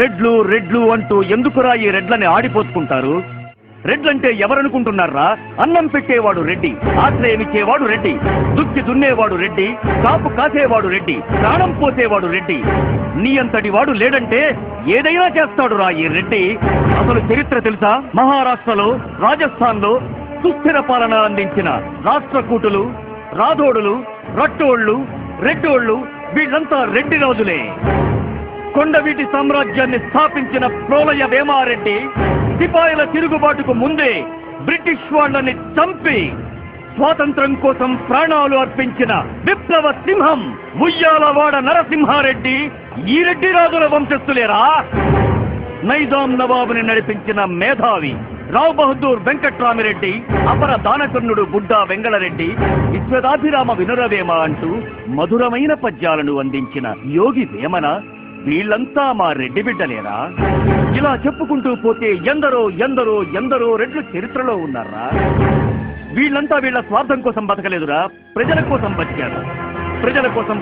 రెడ్లు రెడ్లు అంటూ ఎందుకురా ఈ రెడ్లని ఆడిపోసుకుంటారు? రెడ్లంటే ఎవరనుకుంటున్నారా? అన్నం పెట్టేవాడు రెడ్డి, ఆశ్రయమిచ్చేవాడు రెడ్డి, దుక్కి దున్నేవాడు రెడ్డి, కాపు కాసేవాడు రెడ్డి, ప్రాణం పోసేవాడు రెడ్డి. నీ అంతటి వాడు లేడంటే ఏదైనా చేస్తాడురా ఈ రెడ్డి. అసలు చరిత్ర తెలుసా? మహారాష్ట్రలో, రాజస్థాన్లో సుస్థిర పాలన అందించిన రాష్ట్రకూటులు, రాథోడులు, రట్టోళ్లు, రెడ్డోళ్లు వీళ్ళంతా రెడ్డి రాజులే. కొండవీటి సామ్రాజ్యాన్ని స్థాపించిన ప్రోలయ వేమారెడ్డి సిపాయిల తిరుగుబాటుకు ముందే బ్రిటిష్ వాళ్ళని చంపి స్వాతంత్రం కోసం ప్రాణాలు అర్పించిన విప్లవ సింహం ఉయ్యాలవాడ నరసింహారెడ్డి ఈ రెడ్డి రాజుల వంశస్థులేరా. నైజాం నవాబుని నడిపించిన మేధావి రావ్ బహదూర్ వెంకట్రామిరెడ్డి, అపర దానకర్ణుడు బుడ్డా వెంగళరెడ్డి, విశ్వదాభిరామ వినురవేమ అంటూ మధురమైన పద్యాలను అందించిన యోగి వేమన వీళ్ళంతా మా రెడ్డి బిడ్డలేరా. ఇలా చెప్పుకుంటూ పోతే ఎందరో ఎందరో ఎందరో రెడ్లు చరిత్రలో ఉన్నారా. వీళ్ళంతా వీళ్ళ స్వార్థం కోసం బతకలేదురా, ప్రజల కోసం బతికారు. ప్రజల కోసం